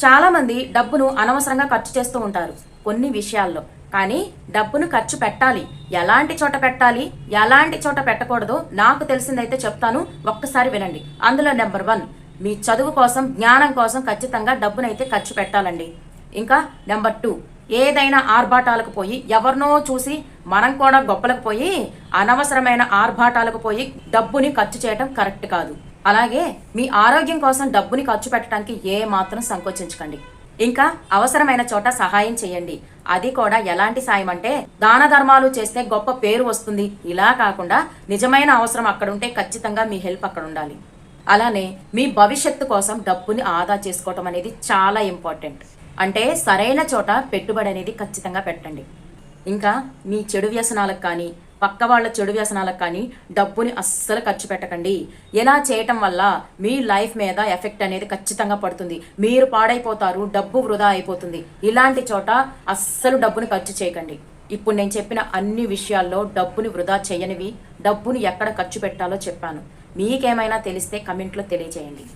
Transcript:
చాలామంది డబ్బును అనవసరంగా ఖర్చు చేస్తూ ఉంటారు కొన్ని విషయాల్లో. కానీ డబ్బును ఖర్చు పెట్టాలి, ఎలాంటి చోట పెట్టాలి, ఎలాంటి చోట పెట్టకూడదో నాకు తెలిసిందైతే చెప్తాను, ఒక్కసారి వినండి. అందులో నెంబర్ 1, మీ చదువు కోసం, జ్ఞానం కోసం ఖచ్చితంగా డబ్బునైతే ఖర్చు పెట్టాలండి. ఇంకా నెంబర్ 2, ఏదైనా ఆర్భాటాలకు పోయి, ఎవరినో చూసి మనం కూడా గొప్పలకు పోయి అనవసరమైన ఆర్భాటాలకు పోయి డబ్బుని ఖర్చు చేయడం కరెక్ట్ కాదు. అలాగే మీ ఆరోగ్యం కోసం డబ్బుని ఖర్చు పెట్టడానికి ఏ మాత్రం సంకోచించకండి. ఇంకా అవసరమైన చోట సహాయం చేయండి. అది కూడా ఎలాంటి సాయం అంటే, దాన ధర్మాలు చేస్తే గొప్ప పేరు వస్తుంది, ఇలా కాకుండా నిజమైన అవసరం అక్కడ ఉంటే ఖచ్చితంగా మీ హెల్ప్ అక్కడ ఉండాలి. అలానే మీ భవిష్యత్తు కోసం డబ్బుని ఆదా చేసుకోవటం అనేది చాలా ఇంపార్టెంట్. అంటే సరైన చోట పెట్టుబడి అనేది ఖచ్చితంగా పెట్టండి. ఇంకా మీ చెడు వ్యసనాలకు కానీ, పక్క వాళ్ళ చెడు వ్యసనాలకు కానీ డబ్బుని అస్సలు ఖర్చు పెట్టకండి. ఇలా చేయటం వల్ల మీ లైఫ్ మీద ఎఫెక్ట్ అనేది ఖచ్చితంగా పడుతుంది. మీరు పాడైపోతారు, డబ్బు వృధా అయిపోతుంది. ఇలాంటి చోట అస్సలు డబ్బుని ఖర్చు చేయకండి. ఇప్పుడు నేను చెప్పిన అన్ని విషయాల్లో డబ్బుని వృధా చేయనివి, డబ్బుని ఎక్కడ ఖర్చు పెట్టాలో చెప్పాను. మీకేమైనా తెలిస్తే కమెంట్లో తెలియజేయండి.